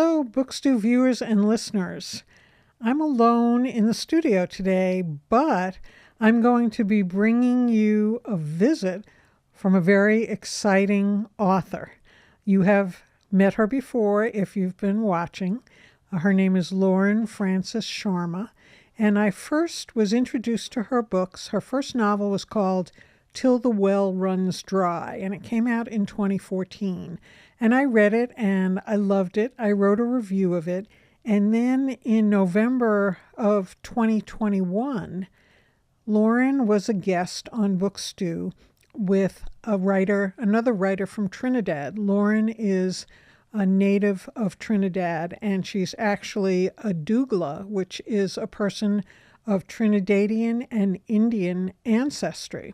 Hello, Bookstew viewers and listeners. I'm alone in the studio today, but I'm going to be bringing you a visit from a very exciting author. You have met her before if you've been watching. Her name is Lauren Francis-Sharma, and I first was introduced to her books. Her first novel was called Till the Well Runs Dry, and it came out in 2014. And I read it and I loved it. I wrote a review of it. And then in November of 2021, Lauren was a guest on Bookstew with another writer from Trinidad. Lauren is a native of Trinidad, and she's actually a dougla, which is a person of Trinidadian and Indian ancestry.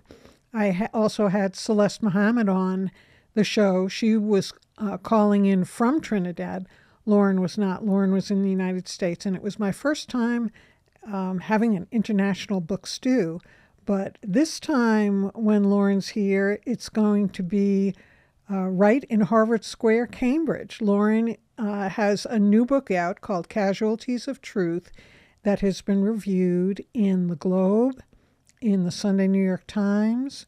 I also had Celeste Muhammad on the show. She was calling in from Trinidad. Lauren was not. Lauren was in the United States, and it was my first time having an international book stew. But this time when Lauren's here, it's going to be right in Harvard Square, Cambridge. Lauren has a new book out called Casualties of Truth that has been reviewed in the Globe, in the Sunday New York Times,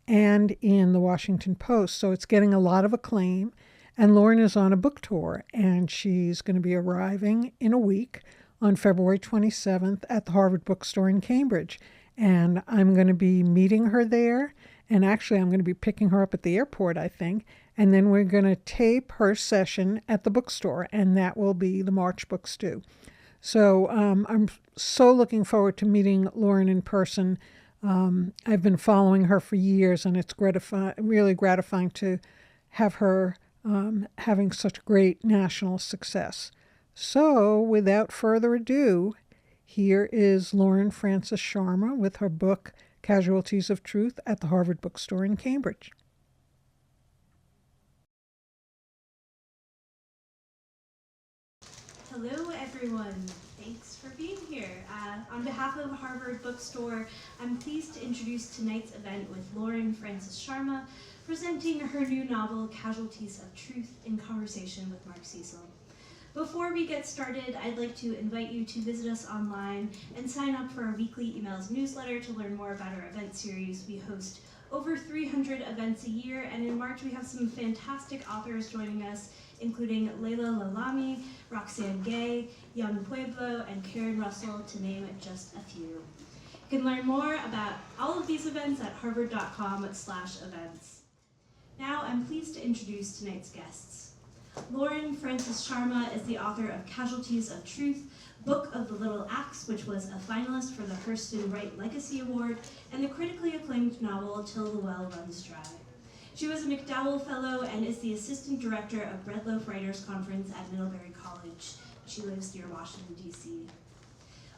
and in the Washington Post. So it's getting a lot of acclaim. And Lauren is on a book tour, and she's going to be arriving in a week on February 27th at the Harvard Bookstore in Cambridge. And I'm going to be meeting her there. And actually, I'm going to be picking her up at the airport, I think. And then we're going to tape her session at the bookstore, and that will be the March Book Stew. So I'm so looking forward to meeting Lauren in person. I've been following her for years, and it's really gratifying to have her having such great national success. So without further ado, here is Lauren Francis-Sharma with her book, Casualties of Truth, at the Harvard Bookstore in Cambridge. Hello, everyone. Thanks for being here. On behalf of Harvard Bookstore, I'm pleased to introduce tonight's event with Lauren Francis-Sharma, presenting her new novel, Casualties of Truth, in conversation with Mark Cecil. Before we get started, I'd like to invite you to visit us online and sign up for our weekly emails newsletter to learn more about our event series. We host over 300 events a year, and in March we have some fantastic authors joining us, including Layla Lalami, Roxanne Gay, Young Pueblo, and Karen Russell, to name just a few. You can learn more about all of these events at harvard.com/events. Now I'm pleased to introduce tonight's guests. Lauren Francis-Sharma is the author of Casualties of Truth, Book of the Little Axe, which was a finalist for the Hurston Wright Legacy Award, and the critically acclaimed novel Till the Well Runs Dry. She was a MacDougall Fellow and is the Assistant Director of Breadloaf Writers Conference at Middlebury College. She lives near Washington, D.C.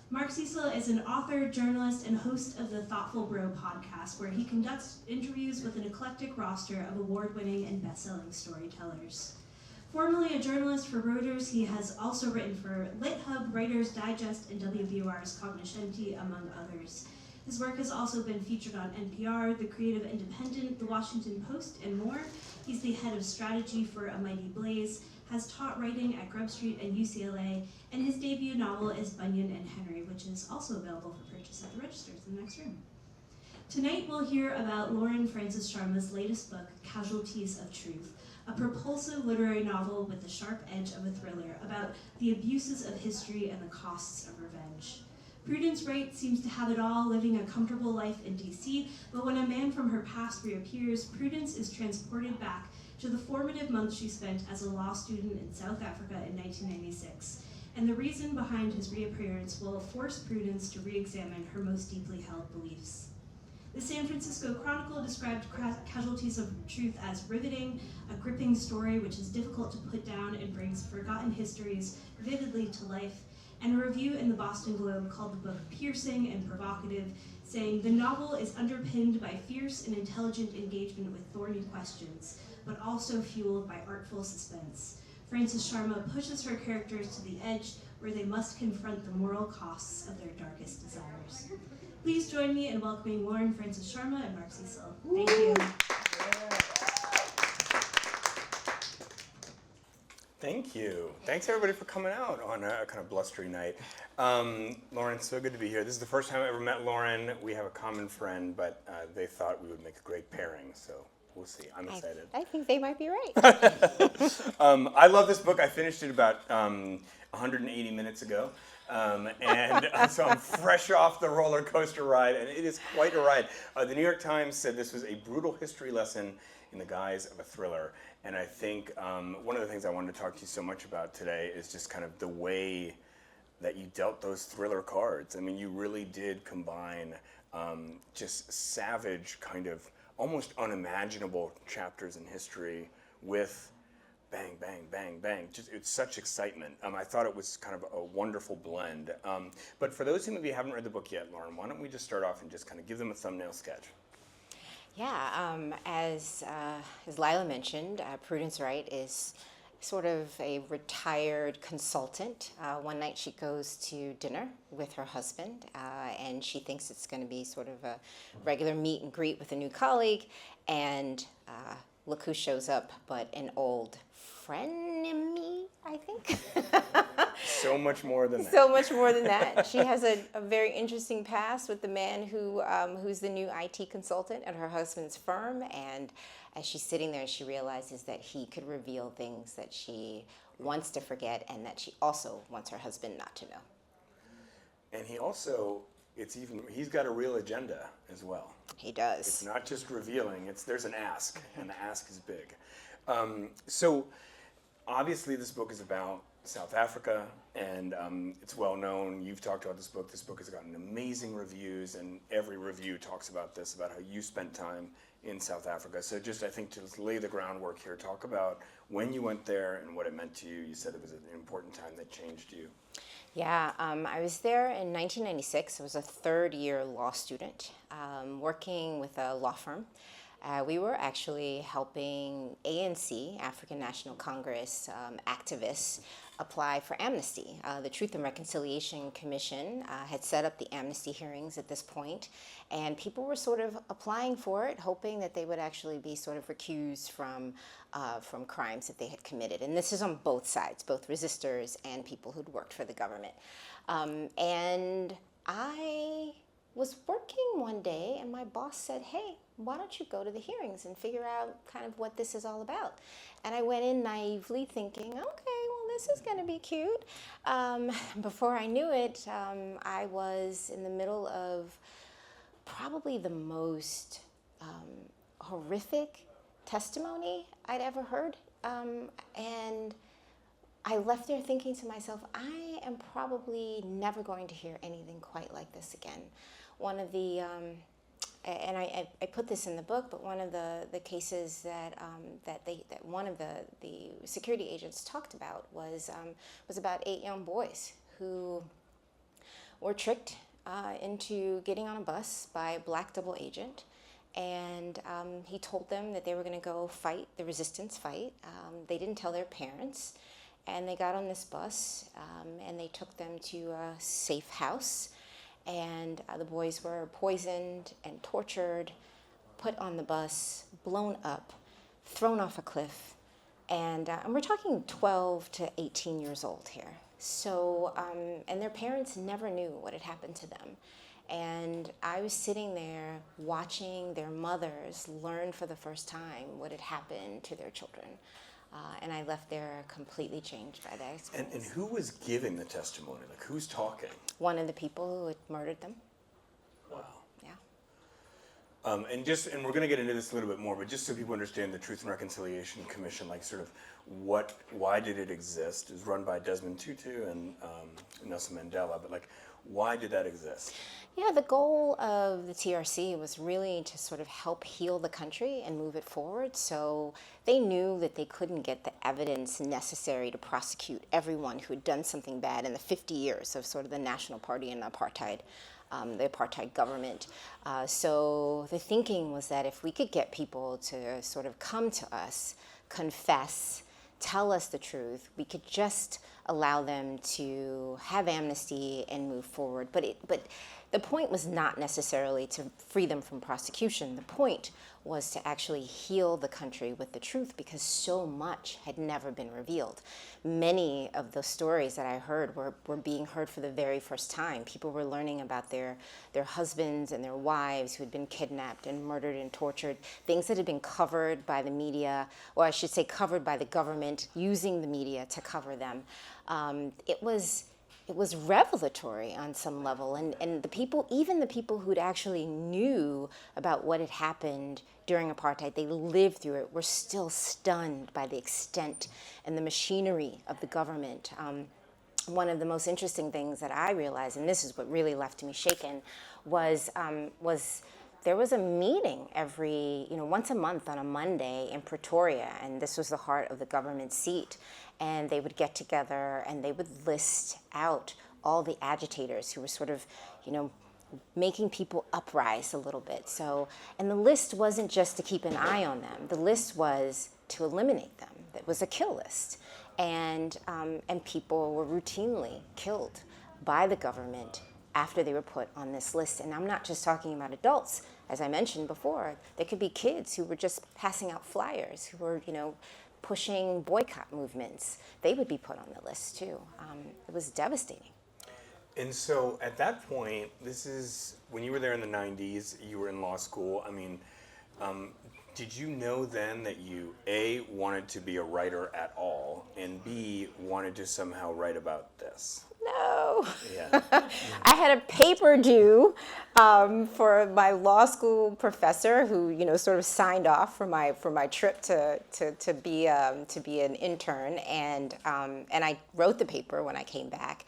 Mark Cecil is an author, journalist, and host of the Thoughtful Bro podcast, where he conducts interviews with an eclectic roster of award-winning and best-selling storytellers. Formerly a journalist for Reuters, he has also written for LitHub, Writers Digest, and WBUR's Cognoscenti, among others. His work has also been featured on NPR, The Creative Independent, The Washington Post, and more. He's the head of strategy for A Mighty Blaze, has taught writing at Grub Street and UCLA, and his debut novel is Bunyan and Henry, which is also available for purchase at the registers in the next room. Tonight we'll hear about Lauren Francis-Sharma's latest book, Casualties of Truth, a propulsive literary novel with the sharp edge of a thriller about the abuses of history and the costs of revenge. Prudence Wright seems to have it all, living a comfortable life in DC, but when a man from her past reappears, Prudence is transported back to the formative months she spent as a law student in South Africa in 1996. And the reason behind his reappearance will force Prudence to re-examine her most deeply held beliefs. The San Francisco Chronicle described Casualties of Truth as riveting, a gripping story which is difficult to put down and brings forgotten histories vividly to life, and a review in the Boston Globe called the book piercing and provocative, saying the novel is underpinned by fierce and intelligent engagement with thorny questions, but also fueled by artful suspense. Francis-Sharma pushes her characters to the edge where they must confront the moral costs of their darkest desires. Please join me in welcoming Lauren Francis-Sharma and Mark Cecil. Thank you. Thank you. Thanks everybody for coming out on a kind of blustery night. Lauren, so good to be here. This is the first time I ever met Lauren. We have a common friend, but they thought we would make a great pairing, so we'll see. I'm excited. I think they might be right. I love this book. I finished it about 180 minutes ago. So I'm fresh off the roller coaster ride, and it is quite a ride. The New York Times said this was a brutal history lesson in the guise of a thriller. And I think one of the things I wanted to talk to you so much about today is just kind of the way that you dealt those thriller cards. I mean, you really did combine just savage, kind of almost unimaginable chapters in history with bang, bang, bang, bang. It's such excitement. I thought it was kind of a wonderful blend. But for those who maybe haven't read the book yet, Lauren, why don't we just start off and just kind of give them a thumbnail sketch? Yeah, as Lila mentioned, Prudence Wright is sort of a retired consultant. One night she goes to dinner with her husband, and she thinks it's going to be sort of a regular meet and greet with a new colleague, and look who shows up but an old frenemy, I think. So much more than that. So much more than that. She has a very interesting past with the man who's the new IT consultant at her husband's firm. And as she's sitting there, she realizes that he could reveal things that she wants to forget and that she also wants her husband not to know. And he also, he's got a real agenda as well. He does. It's not just revealing, there's an ask, and the ask is big. So obviously this book is about South Africa, and it's well known. You've talked about this book. This book has gotten amazing reviews, and every review talks about this, about how you spent time in South Africa. So just, I think, to lay the groundwork here, talk about when you went there and what it meant to you. You said it was an important time that changed you. Yeah, I was there in 1996. I was a third-year law student working with a law firm. We were actually helping ANC, African National Congress, activists apply for amnesty. The Truth and Reconciliation Commission had set up the amnesty hearings at this point, and people were sort of applying for it, hoping that they would actually be sort of recused from crimes that they had committed. And this is on both sides, both resistors and people who'd worked for the government. And I was working one day, and my boss said, "Hey, why don't you go to the hearings and figure out kind of what this is all about?" And I went in naively thinking, okay, well, this is going to be cute. Before I knew it, I was in the middle of probably the most horrific testimony I'd ever heard. And I left there thinking to myself, I am probably never going to hear anything quite like this again. One of the, and I put this in the book, but one of the cases that one of the security agents talked about was about 8 young boys who were tricked into getting on a bus by a black double agent, and he told them that they were going to go fight the resistance fight. They didn't tell their parents, and they got on this bus, and they took them to a safe house. And the boys were poisoned and tortured, put on the bus, blown up, thrown off a cliff. And we're talking 12 to 18 years old here. So, and their parents never knew what had happened to them. And I was sitting there watching their mothers learn for the first time what had happened to their children. And I left there completely changed by that experience. And who was giving the testimony? Like, who's talking? One of the people who had murdered them. Wow. Yeah. And we're going to get into this a little bit more, but just so people understand the Truth and Reconciliation Commission, like sort of why did it exist? It was run by Desmond Tutu and Nelson Mandela, but like, why did that exist? Yeah, the goal of the TRC was really to sort of help heal the country and move it forward. So they knew that they couldn't get the evidence necessary to prosecute everyone who had done something bad in the 50 years of sort of the National Party and apartheid, the apartheid government. So the thinking was that if we could get people to sort of come to us, confess, tell us the truth, we could just allow them to have amnesty and move forward. But the point was not necessarily to free them from prosecution. The point was to actually heal the country with the truth, because so much had never been revealed. Many of the stories that I heard were being heard for the very first time. People were learning about their husbands and their wives who had been kidnapped and murdered and tortured, things that had been covered by the media, or I should say covered by the government, using the media to cover them. It was revelatory on some level, and the people, even the people who'd actually knew about what had happened during apartheid, they lived through it, were still stunned by the extent and the machinery of the government. One of the most interesting things that I realized, and this is what really left me shaken, was there was a meeting once a month on a Monday in Pretoria, and this was the heart of the government seat. And they would get together and they would list out all the agitators who were sort of, making people uprise a little bit. So, and the list wasn't just to keep an eye on them. The list was to eliminate them. It was a kill list. And people were routinely killed by the government after they were put on this list. And I'm not just talking about adults. As I mentioned before, there could be kids who were just passing out flyers, who were, pushing boycott movements. They would be put on the list too. It was devastating. And so at that point, this is when you were there in the 90s, you were in law school. I mean, did you know then that you, A, wanted to be a writer at all, and B, wanted to somehow write about this? No. Yeah. I had a paper due for my law school professor, who sort of signed off for my trip to be an intern, and I wrote the paper when I came back.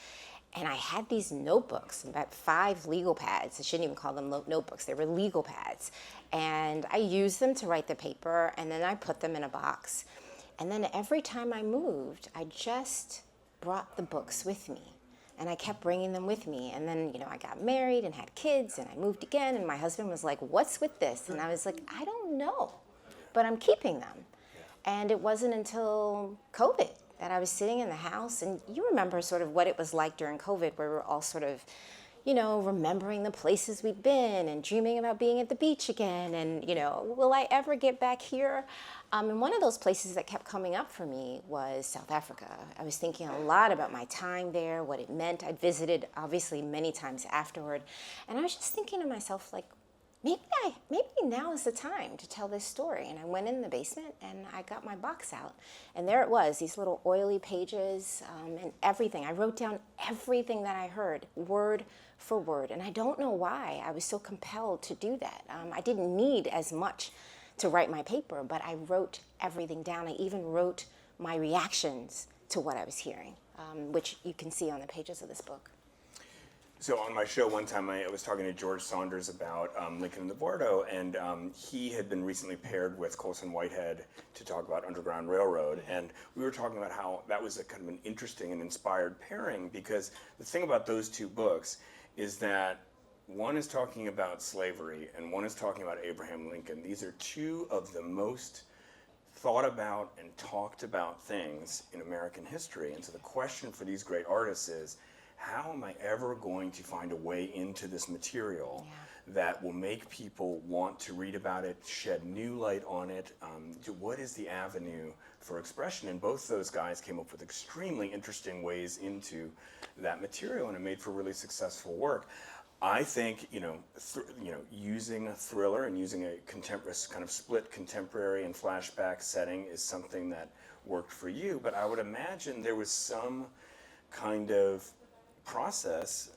And I had these notebooks, about 5 legal pads. I shouldn't even call them notebooks. They were legal pads. And I used them to write the paper, and then I put them in a box. And then every time I moved, I just brought the books with me. And I kept bringing them with me. And then, I got married and had kids, and I moved again. And my husband was like, "What's with this?" And I was like, "I don't know, but I'm keeping them." And it wasn't until COVID that I was sitting in the house, and you remember sort of what it was like during COVID, where we're all sort of, remembering the places we'd been and dreaming about being at the beach again, and, will I ever get back here? And one of those places that kept coming up for me was South Africa. I was thinking a lot about my time there, what it meant. I'd visited, obviously, many times afterward, and I was just thinking to myself, like, maybe now is the time to tell this story. And I went in the basement and I got my box out. And there it was, these little oily pages and everything. I wrote down everything that I heard, word for word. And I don't know why I was so compelled to do that. I didn't need as much to write my paper, but I wrote everything down. I even wrote my reactions to what I was hearing, which you can see on the pages of this book. So on my show one time, I was talking to George Saunders about Lincoln and the Bardo, and he had been recently paired with Colson Whitehead to talk about Underground Railroad, and we were talking about how that was a kind of an interesting and inspired pairing, because the thing about those two books is that one is talking about slavery and one is talking about Abraham Lincoln. These are two of the most thought about and talked about things in American history, and so the question for these great artists is, how am I ever going to find a way into this material that will make people want to read about it, shed new light on it? What is the avenue for expression? And both those guys came up with extremely interesting ways into that material, and it made for really successful work. I think, using a thriller and using a contemporary, kind of split contemporary and flashback setting is something that worked for you, but I would imagine there was some kind of process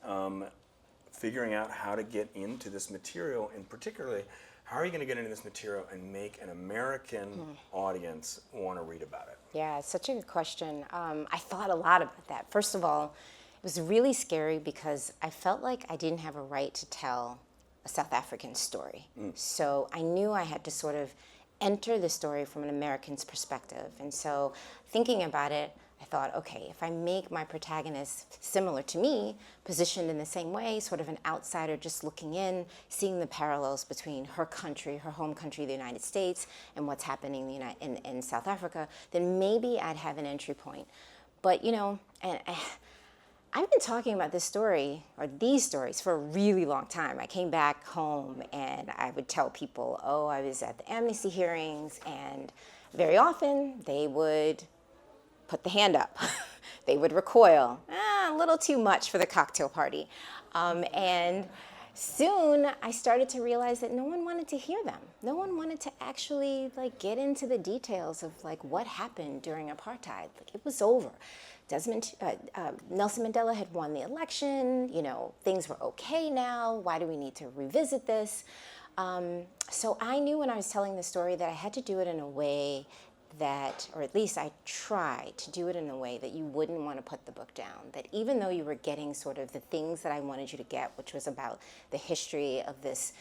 figuring out how to get into this material, and particularly how are you going to get into this material and make an American audience want to read about it? Yeah, it's such a good question. I thought a lot about that. First of all, it was really scary because I felt like I didn't have a right to tell a South African story. So I knew I had to sort of enter the story from an American's perspective. And so thinking about it, I thought, okay, if I make my protagonist similar to me, positioned in the same way, sort of an outsider just looking in, seeing the parallels between her country, her home country, the United States, and what's happening in South Africa, then maybe I'd have an entry point. But, and I've been talking about this story, or these stories, for a really long time. I came back home and I would tell people, oh, I was at the amnesty hearings, and very often they would put the hand up. They would recoil, a little too much for the cocktail party. And soon I started to realize that no one wanted to hear them. No one wanted to actually get into the details of what happened during apartheid. It was over. Nelson Mandela had won the election. Things were okay now. Why do we need to revisit this? So I knew when I was telling the story that I had to do it in a way that, or at least I tried to do it in a way that you wouldn't want to put the book down. That even though you were getting sort of the things that I wanted you to get, which was about the history of this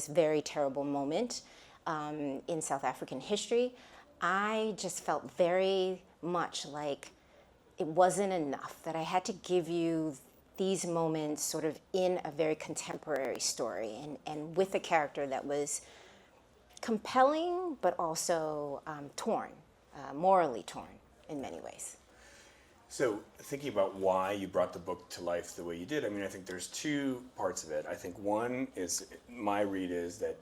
very terrible moment in South African history, I just felt very much like it wasn't enough, that I had to give you these moments sort of in a very contemporary story and with a character that was compelling, but also torn, morally torn in many ways. So thinking about why you brought the book to life the way you did, I think there's two parts of it. I think one is, my read is that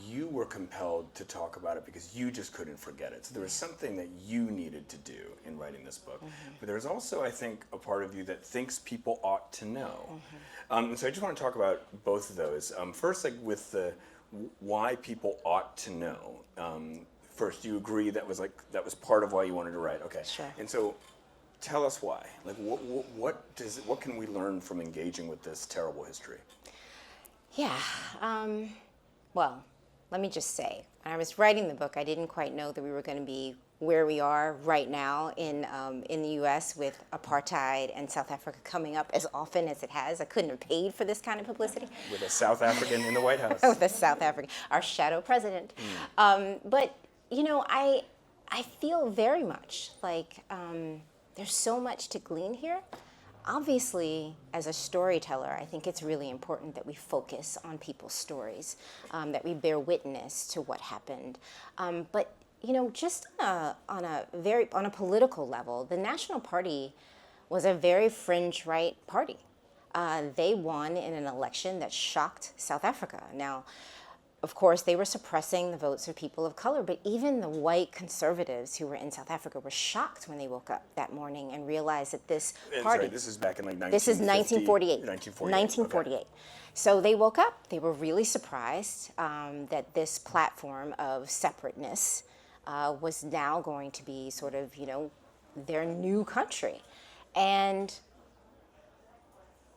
you were compelled to talk about it because you just couldn't forget it. So there was something that you needed to do in writing this book. Mm-hmm. But there's also, I think, a part of you that thinks people ought to know. Mm-hmm. So I just want to talk about both of those. First, with the why people ought to know. First, do you agree that was part of why you wanted to write? Okay. Sure. And so tell us why. What can we learn from engaging with this terrible history? Yeah. Well, let me just say, when I was writing the book, I didn't quite know that we were going to be where we are right now in the U.S. with apartheid and South Africa coming up as often as it has. I couldn't have paid for this kind of publicity. With a South African in the White House. With a South African, our shadow president. But, I feel very much like there's so much to glean here. Obviously, as a storyteller, I think it's really important that we focus on people's stories, that we bear witness to what happened. But just on a political level, the National Party was a very fringe right party. They won in an election that shocked South Africa. Now, of course, they were suppressing the votes of people of color, but even the white conservatives who were in South Africa were shocked when they woke up that morning and realized that this party... Sorry, this is back in 1950? This is 1948. 1948. Okay. So they woke up, they were really surprised that this platform of separateness was now going to be sort of, their new country. And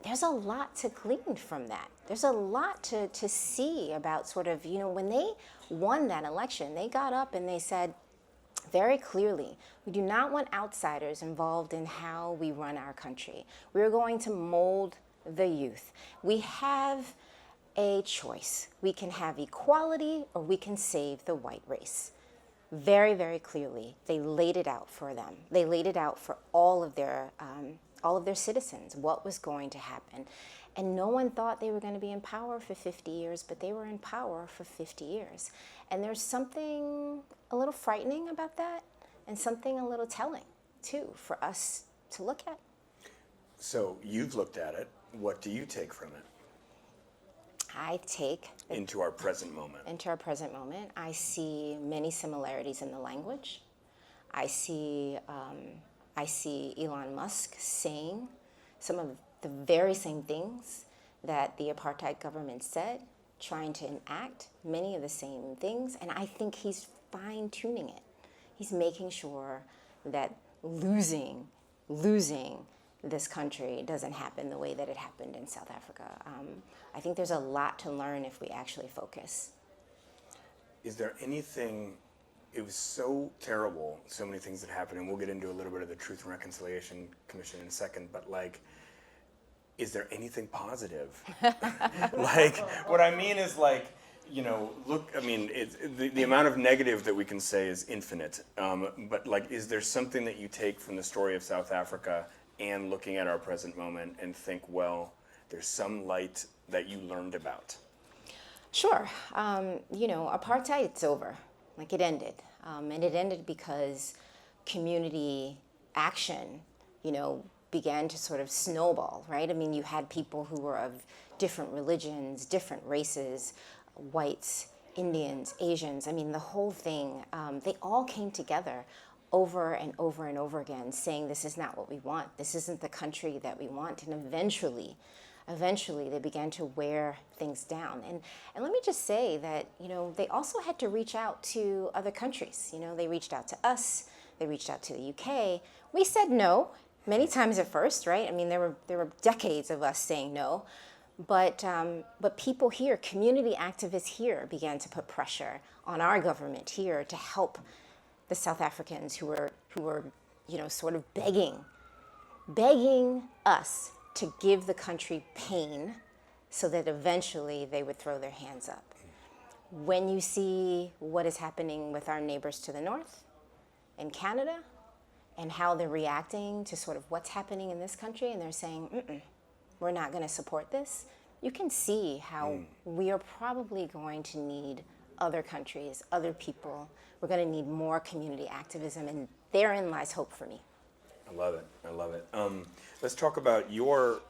there's a lot to glean from that. There's a lot to see about sort of, when they won that election, they got up and they said very clearly, we do not want outsiders involved in how we run our country. We're going to mold the youth. We have a choice. We can have equality or we can save the white race. Very, very clearly, they laid it out for them. They laid it out for all of their citizens, what was going to happen. And no one thought they were going to be in power for 50 years, but they were in power for 50 years. And there's something a little frightening about that, and something a little telling, too, for us to look at. So you've looked at it. What do you take from it? I take... Into our present moment. Into our present moment. I see many similarities in the language. I see Elon Musk saying some of the very same things that the apartheid government said, trying to enact many of the same things, and I think he's fine-tuning it. He's making sure that losing this country doesn't happen the way that it happened in South Africa. I think there's a lot to learn if we actually focus. Is there anything... It was so terrible, so many things that happened, and we'll get into a little bit of the Truth and Reconciliation Commission in a second, but is there anything positive? What I mean is look, it's, the amount of negative that we can say is infinite, but is there something that you take from the story of South Africa and looking at our present moment and think, well, there's some light that you learned about? Sure. Apartheid's over. It ended. And it ended because community action began to sort of snowball, right? I mean, you had people who were of different religions, different races, whites, Indians, Asians. I mean, the whole thing, they all came together over and over and over again saying, this is not what we want. This isn't the country that we want. And eventually they began to wear things down. And let me just say that, they also had to reach out to other countries. They reached out to us. They reached out to the UK. We said no many times at first, right? I mean, there were decades of us saying no. But people here, community activists here, began to put pressure on our government here to help the South Africans who were sort of begging us to give the country pain so that eventually they would throw their hands up. When you see what is happening with our neighbors to the north in Canada and how they're reacting to sort of what's happening in this country, and they're saying, we're not going to support this, you can see how we are probably going to need other countries, other people. We're going to need more community activism, and therein lies hope for me. I love it. Let's talk about your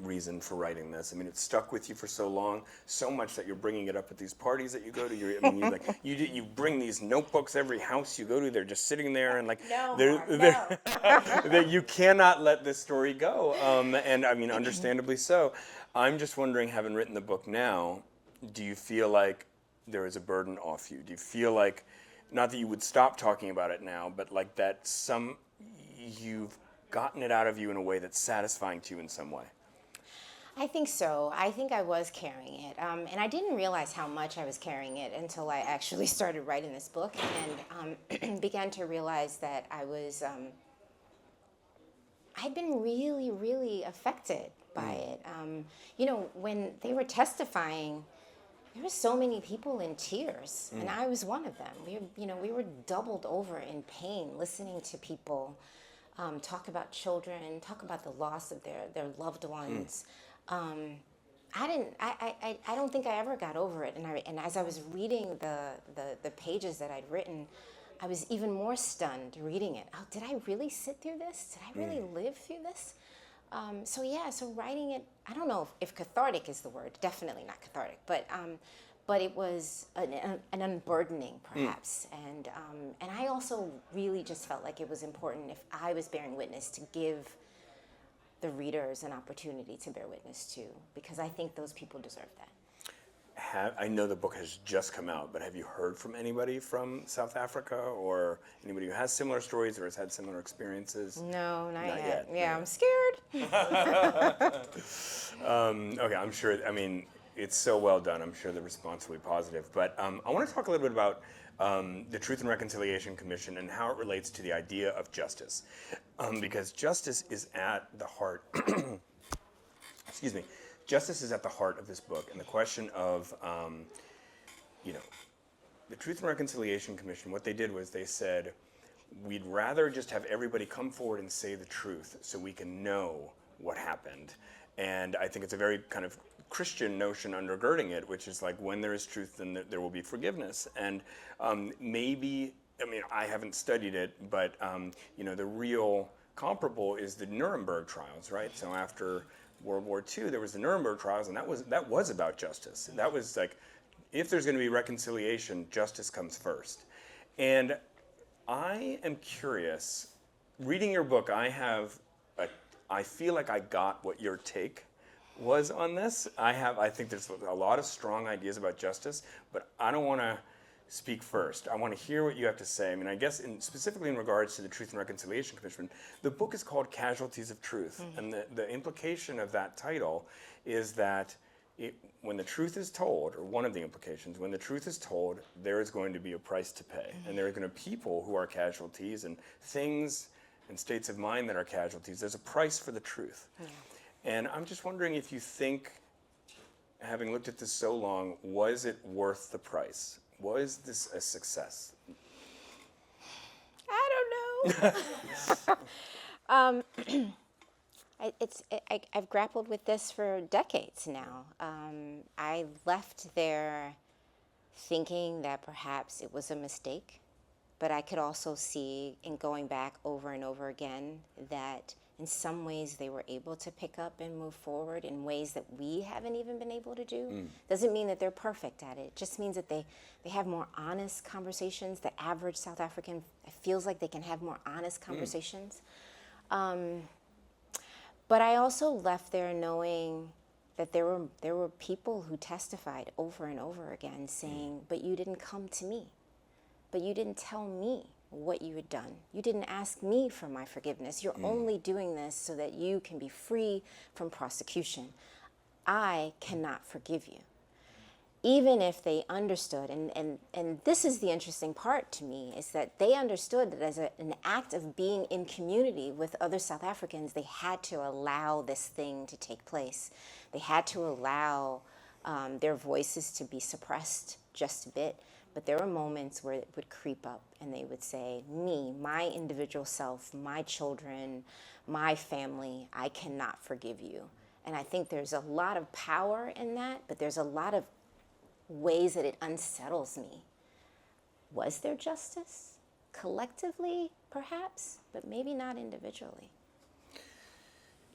reason for writing this. I mean, it stuck with you for so long, so much that you're bringing it up at these parties that you go to. You bring these notebooks every house you go to. They're just sitting there, and you cannot let this story go. And I mean, understandably so. I'm just wondering, having written the book now, do you feel like there is a burden off you? Do you feel like, not that you would stop talking about it now, but like that you've gotten it out of you in a way that's satisfying to you in some way? I think so. I think I was carrying it. And I didn't realize how much I was carrying it until I actually started writing this book and began to realize that I'd been really, really affected by it. When they were testifying, there were so many people in tears, and I was one of them. We were doubled over in pain listening to people talk about children, talk about the loss of their loved ones. I don't think I ever got over it. And as I was reading the pages that I'd written, I was even more stunned reading it. Oh, did I really sit through this? Did I really live through this? So writing it, I don't know if cathartic is the word. Definitely not cathartic, but it was an unburdening, perhaps. And I also really just felt like it was important, if I was bearing witness, to give the readers an opportunity to bear witness to, because I think those people deserve that. I know the book has just come out, but have you heard from anybody from South Africa, or anybody who has similar stories or has had similar experiences? No, not yet. Yeah, I'm scared. Okay, I'm sure. I mean, it's so well done. I'm sure the response will be positive. But I want to talk a little bit about the Truth and Reconciliation Commission and how it relates to the idea of justice, because justice is at the heart. Excuse me. Justice is at the heart of this book, and the question of, the Truth and Reconciliation Commission, what they did was they said, we'd rather just have everybody come forward and say the truth so we can know what happened. And I think it's a very kind of Christian notion undergirding it, which is like, when there is truth, then there will be forgiveness. And I haven't studied it, but, the real comparable is the Nuremberg trials, right? So after World War II, there was the Nuremberg trials, and that was about justice. That was like, if there's going to be reconciliation, justice comes first. And I am curious, reading your book, I feel like I got what your take was on this. I think there's a lot of strong ideas about justice, but I don't want to speak first. I want to hear what you have to say. I mean, I guess specifically in regards to the Truth and Reconciliation Commission, the book is called Casualties of Truth. And the implication of that title is that when the truth is told, or one of the implications, when the truth is told, there is going to be a price to pay. And there are going to be people who are casualties, and things and states of mind that are casualties. There's a price for the truth. And I'm just wondering if you think, having looked at this so long, was it worth the price? Was this a success? I don't know. I've grappled with this for decades now. I left there thinking that perhaps it was a mistake, but I could also see, in going back over and over again, that in some ways they were able to pick up and move forward in ways that we haven't even been able to do. Doesn't mean that they're perfect at it. It just means that they have more honest conversations. The average South African feels like they can have more honest conversations. But I also left there knowing that there were people who testified over and over again saying, but you didn't come to me. But you didn't tell me what you had done. You didn't ask me for my forgiveness. You're only doing this so that you can be free from prosecution. I cannot forgive you. Even if they understood, and this is the interesting part to me, is that they understood that as an act of being in community with other South Africans, they had to allow this thing to take place. They had to allow their voices to be suppressed just a bit. But there were moments where it would creep up and they would say, me, my individual self, my children, my family, I cannot forgive you. And I think there's a lot of power in that, but there's a lot of ways that it unsettles me. Was there justice? Collectively, perhaps, but maybe not individually.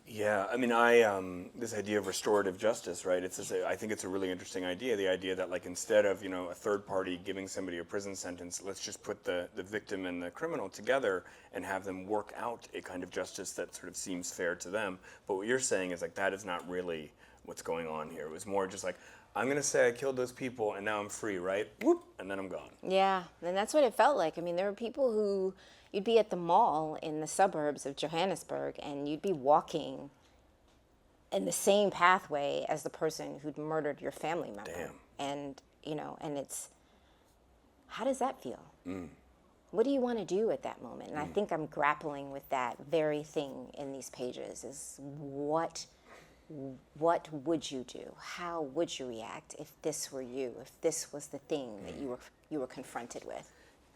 Yeah, I mean, this idea of restorative justice, right? I think it's a really interesting idea. The idea that, like, instead of, a third party giving somebody a prison sentence, let's just put the victim and the criminal together and have them work out a kind of justice that sort of seems fair to them. But what you're saying is, like, that is not really what's going on here. It was more just like, I'm going to say I killed those people and now I'm free, right? Whoop, and then I'm gone. Yeah, and that's what it felt like. I mean, there were people who, you'd be at the mall in the suburbs of Johannesburg and you'd be walking in the same pathway as the person who'd murdered your family member. Damn. And, and it's, how does that feel? What do you want to do at that moment? And I think I'm grappling with that very thing in these pages, is what would you do? How would you react if this were you, if this was the thing that you were confronted with?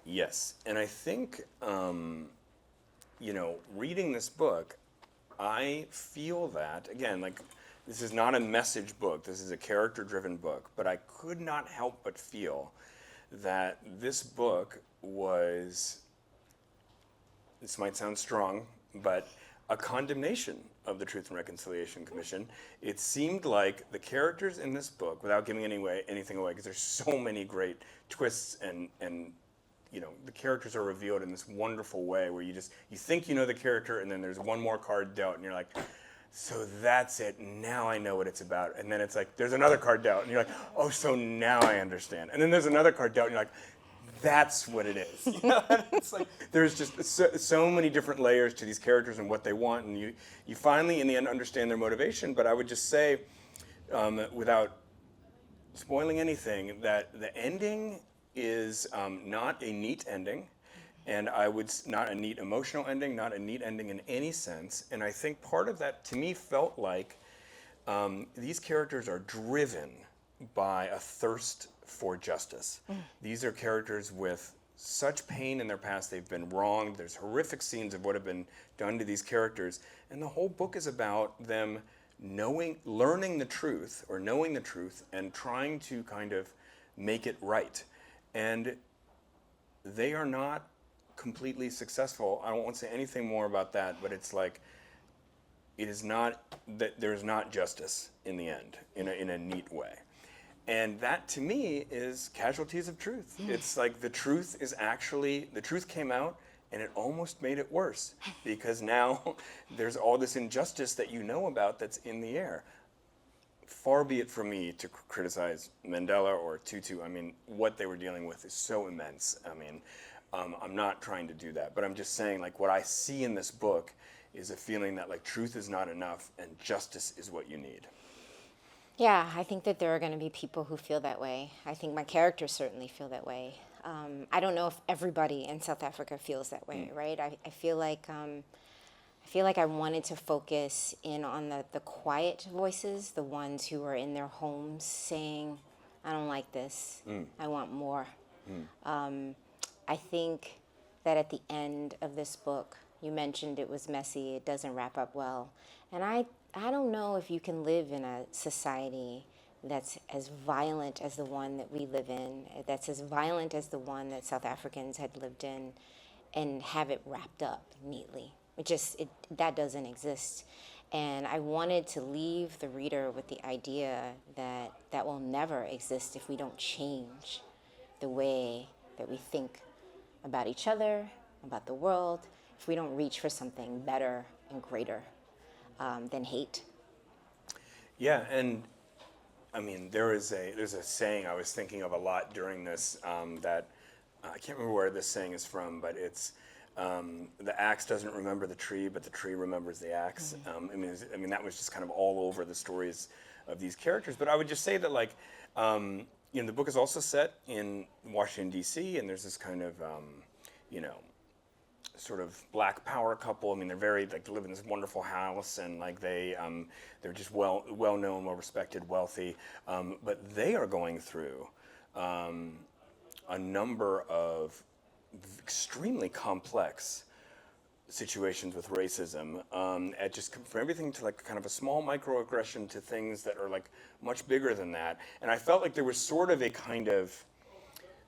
Yes, and I think, reading this book, I feel that, again, like, this is not a message book, this is a character-driven book, but I could not help but feel that this book was, this might sound strong, but a condemnation of the Truth and Reconciliation Commission. It seemed like the characters in this book, without giving anything away, because there's so many great twists and the characters are revealed in this wonderful way where you think you know the character and then there's one more card dealt and you're like, so that's it, now I know what it's about. And then it's like, there's another card dealt and you're like, oh, so now I understand. And then there's another card dealt and you're like, that's what it is. It's like, there's just so many different layers to these characters and what they want, and you finally in the end understand their motivation. But I would just say, without spoiling anything, that the ending is not a neat ending, and not a neat emotional ending, not a neat ending in any sense. And I think part of that, to me, felt like these characters are driven by a thirst for justice. These are characters with such pain in their past. They've been wronged. There's horrific scenes of what have been done to these characters. And the whole book is about them learning the truth, or knowing the truth, and trying to kind of make it right. And they are not completely successful. I don't want to say anything more about that, but it's like, it is not that there's not justice in the end, in a neat way. And that, to me, is Casualties of Truth. It's like the truth came out, and it almost made it worse, because now there's all this injustice that you know about that's in the air. Far be it from me to criticize Mandela or Tutu. I mean, what they were dealing with is so immense. I mean, I'm not trying to do that, but I'm just saying, like, what I see in this book is a feeling that, like, truth is not enough and justice is what you need. Yeah, I think that there are going to be people who feel that way. I think my characters certainly feel that way. I don't know if everybody in South Africa feels that way, right? I feel like I wanted to focus in on the quiet voices, the ones who are in their homes saying, I don't like this, I want more. I think that at the end of this book, you mentioned it was messy, it doesn't wrap up well. And I don't know if you can live in a society that's as violent as the one that we live in, that's as violent as the one that South Africans had lived in, and have it wrapped up neatly. That doesn't exist. And I wanted to leave the reader with the idea that that will never exist if we don't change the way that we think about each other, about the world, if we don't reach for something better and greater than hate. Yeah, and I mean, there's a saying I was thinking of a lot during this that I can't remember where this saying is from, but it's the axe doesn't remember the tree, but the tree remembers the axe. Mm-hmm. I mean, that was just kind of all over the stories of these characters. But I would just say that, like, the book is also set in Washington, D.C., and there's this kind of, sort of black power couple. I mean, they live in this wonderful house, and like they're just well known, well respected, wealthy, but they are going through a number of extremely complex situations with racism, at just from everything to like kind of a small microaggression to things that are like much bigger than that. And I felt like there was sort of a kind of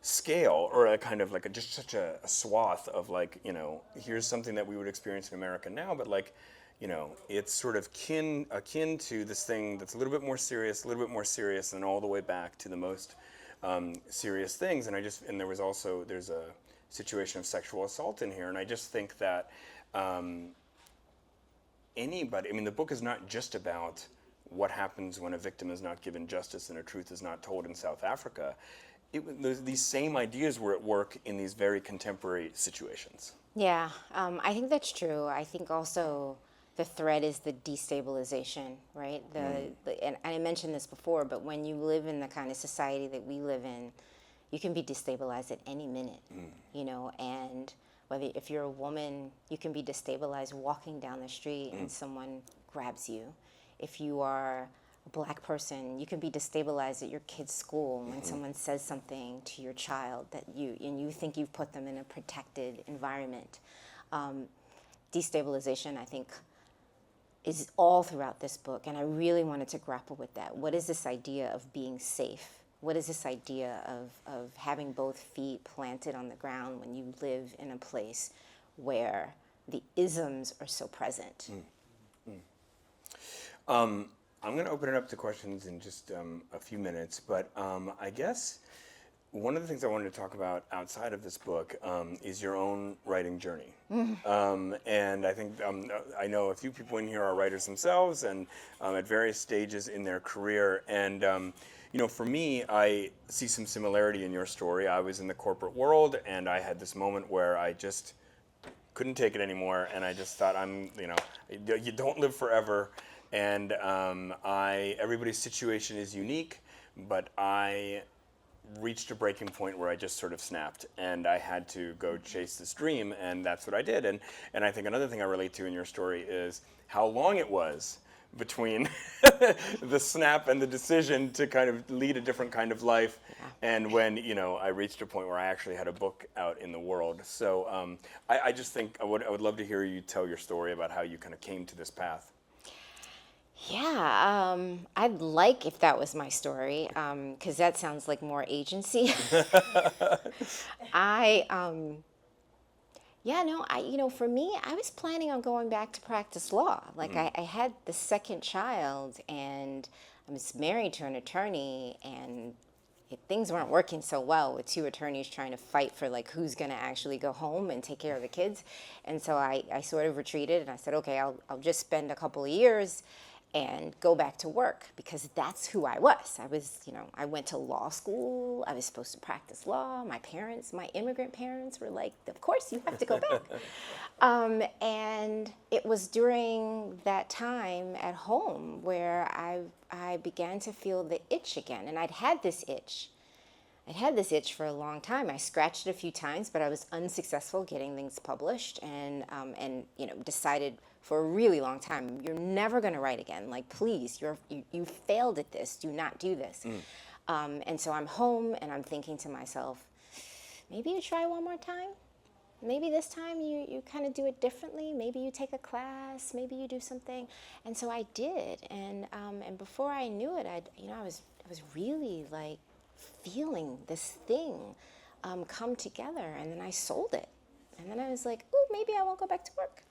scale, or a kind of like just such a swath of like, here's something that we would experience in America now, but like, it's sort of akin to this thing that's a little bit more serious, and all the way back to the most serious things. And there's a situation of sexual assault in here, and I just think that the book is not just about what happens when a victim is not given justice and a truth is not told in South Africa. These same ideas were at work in these very contemporary situations. Yeah, I think that's true. I think also the thread is the destabilization, right? And I mentioned this before, but when you live in the kind of society that we live in, you can be destabilized at any minute, and if you're a woman, you can be destabilized walking down the street and someone grabs you. If you are a Black person, you can be destabilized at your kid's school when someone says something to your child that you think you've put them in a protected environment. Destabilization, I think, is all throughout this book, and I really wanted to grapple with that. What is this idea of being safe? What is this idea of having both feet planted on the ground when you live in a place where the isms are so present? I'm going to open it up to questions in just a few minutes, but I guess one of the things I wanted to talk about outside of this book is your own writing journey. And I think I know a few people in here are writers themselves, and at various stages in their career. And for me, I see some similarity in your story. I was in the corporate world, and I had this moment where I just couldn't take it anymore, and I just thought, you don't live forever, and everybody's situation is unique, but I reached a breaking point where I just sort of snapped, and I had to go chase this dream, and that's what I did. And I think another thing I relate to in your story is how long it was between the snap and the decision to kind of lead a different kind of life, and when I reached a point where I actually had a book out in the world. So I just think I would love to hear you tell your story about how you kind of came to this path. Yeah, I'd like if that was my story, because that sounds like more agency. For me, I was planning on going back to practice law. Like I had the second child, and I was married to an attorney, and things weren't working so well with two attorneys trying to fight for like who's going to actually go home and take care of the kids. And so I sort of retreated, and I said, okay, I'll just spend a couple of years and go back to work, because that's who I was. I went to law school. I was supposed to practice law. My immigrant parents were like, of course you have to go back. And it was during that time at home where I began to feel the itch again. And I'd had this itch for a long time. I scratched it a few times, but I was unsuccessful getting things published, and decided for a really long time, you're never going to write again. Like, please, you failed at this. Do not do this. And so I'm home, and I'm thinking to myself, maybe to try one more time. maybe this time you kind of do it differently. Maybe you take a class, maybe you do something. And so I did. And before I knew it, I was really like feeling this thing come together. And then I sold it. And then I was like, ooh, maybe I won't go back to work.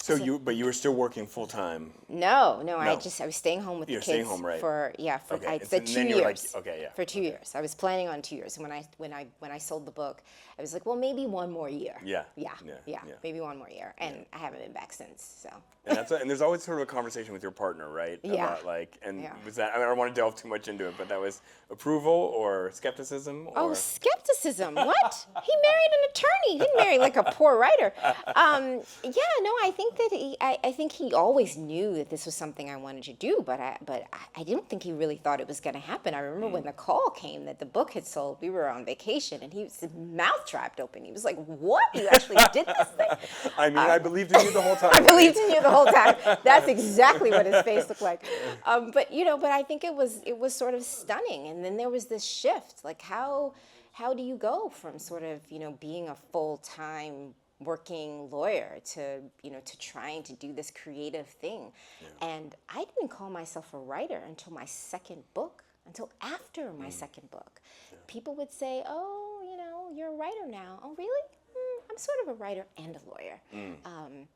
But you were still working full time. No. I was staying home with the kids. Staying home, right? For Okay. the 2 years. For 2 Okay. years. I was planning on 2 years. And when I sold the book, I was like, well, maybe one more year. Yeah. Maybe one more year. And I haven't been back since. So. And there's always sort of a conversation with your partner, right? Yeah. About Yeah. was that? I don't want to delve too much into it, but that was approval or skepticism? Or? Oh, skepticism! What? He married an attorney. He didn't marry like a poor writer. I think that I think he always knew that this was something I wanted to do, but I didn't think he really thought it was going to happen. I remember when the call came that the book had sold. We were on vacation, and his mouth trapped open. He was like, "What? You actually did this thing?" I mean, I believed in you the whole time. I believed in you the whole time. That's exactly what his face looked like. But I think it was sort of stunning. And then there was this shift. Like how do you go from sort of being a full-time working lawyer to trying to do this creative thing? Yeah. And I didn't call myself a writer until my second book. Until after my second book, people would say, "Oh, you're a writer now." "Oh, really?" I'm sort of a writer and a lawyer.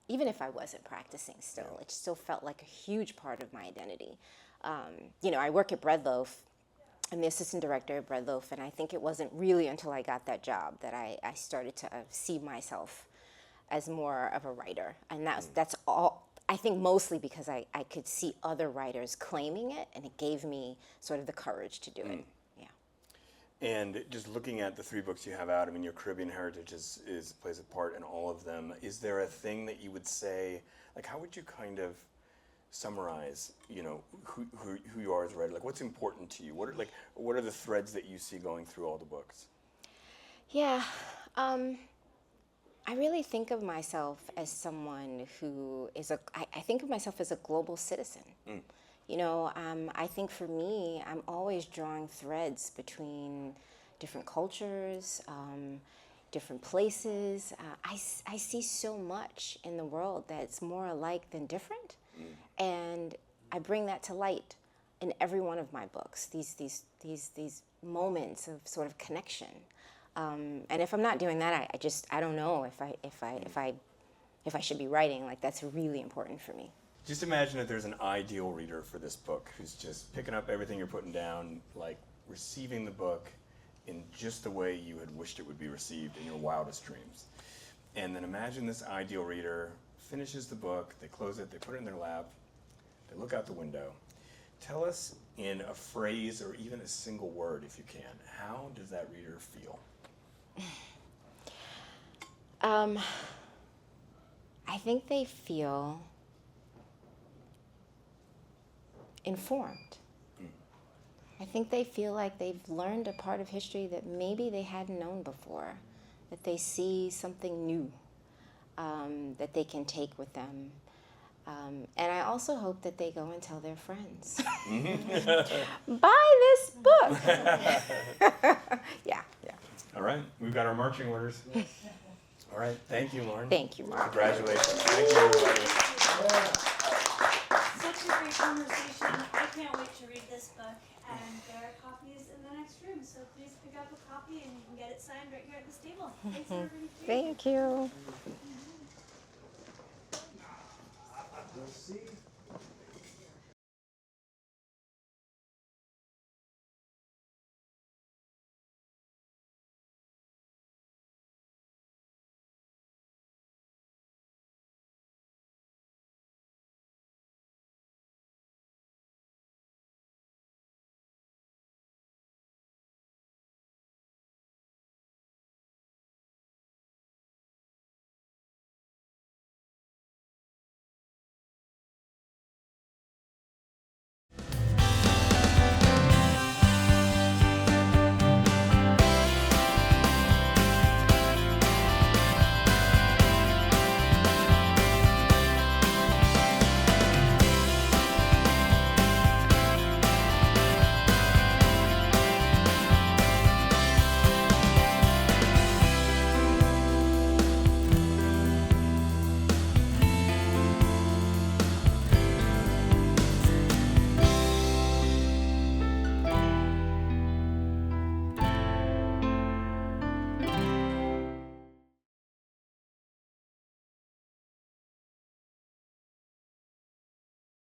Even if I wasn't practicing still, it still felt like a huge part of my identity. I work at Breadloaf. I'm the assistant director at Breadloaf, and I think it wasn't really until I got that job that I started to see myself as more of a writer. And that's all, I think mostly because I could see other writers claiming it, and it gave me sort of the courage to do it. And just looking at the 3 books you have out, I mean, your Caribbean heritage plays a part in all of them. Is there a thing that you would say, like, how would you kind of summarize, who you are as a writer? Like, what's important to you? What are the threads that you see going through all the books? Yeah, I really think of myself as someone who is I think of myself as a global citizen. I think for me, I'm always drawing threads between different cultures, different places. I see so much in the world that's more alike than different, and I bring that to light in every one of my books. These moments of sort of connection, and if I'm not doing that, I don't know if I should be writing. Like, that's really important for me. Just imagine that there's an ideal reader for this book who's just picking up everything you're putting down, like receiving the book in just the way you had wished it would be received in your wildest dreams. And then imagine this ideal reader finishes the book, they close it, they put it in their lap, they look out the window. Tell us in a phrase or even a single word, if you can, how does that reader feel? I think they feel informed. I think they feel like they've learned a part of history that maybe they hadn't known before, that they see something new that they can take with them. And I also hope that they go and tell their friends. Buy this book. Yeah. All right, we've got our marching orders. All right, thank you, Lauren. Thank you, Mark. Congratulations. Thank you, everybody. Such a great conversation. I can't wait to read this book. And there are copies in the next room, so please pick up a copy and you can get it signed right here at this table. Thanks, everybody. Thank you.